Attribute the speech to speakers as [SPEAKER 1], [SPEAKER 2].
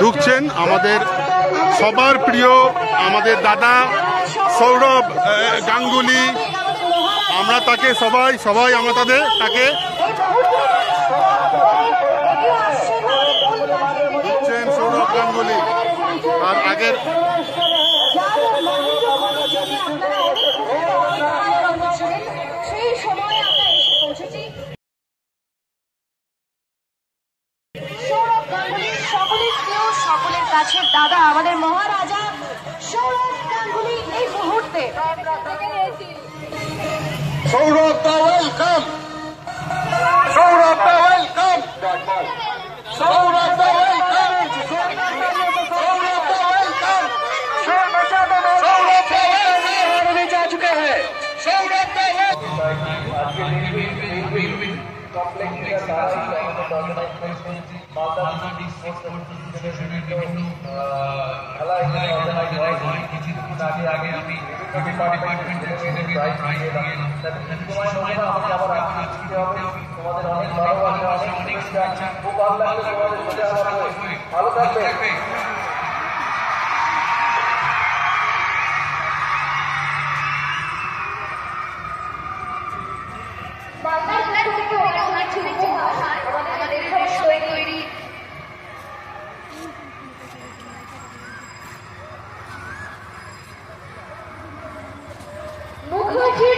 [SPEAKER 1] ঢুকছেন আমাদের সবার প্রিয় আমাদের দাদা সৌরভ গাঙ্গুলি। আমরা তাকে সবাই আমরা তাকে ঢুকছেন সৌরভ গাঙ্গুলি। আর আগের
[SPEAKER 2] সকলের কাছে দাদা আমাদের মহারাজা সৌরভ গাঙ্গুলি এই মুহূর্তে
[SPEAKER 3] Sourav da welcome, Sourav da welcome, Sourav da welcome, Sourav da welcome, Sourav da welcome जा चुके हैं, सौरभ दা ভালো থাকবে।
[SPEAKER 2] মুখার্জির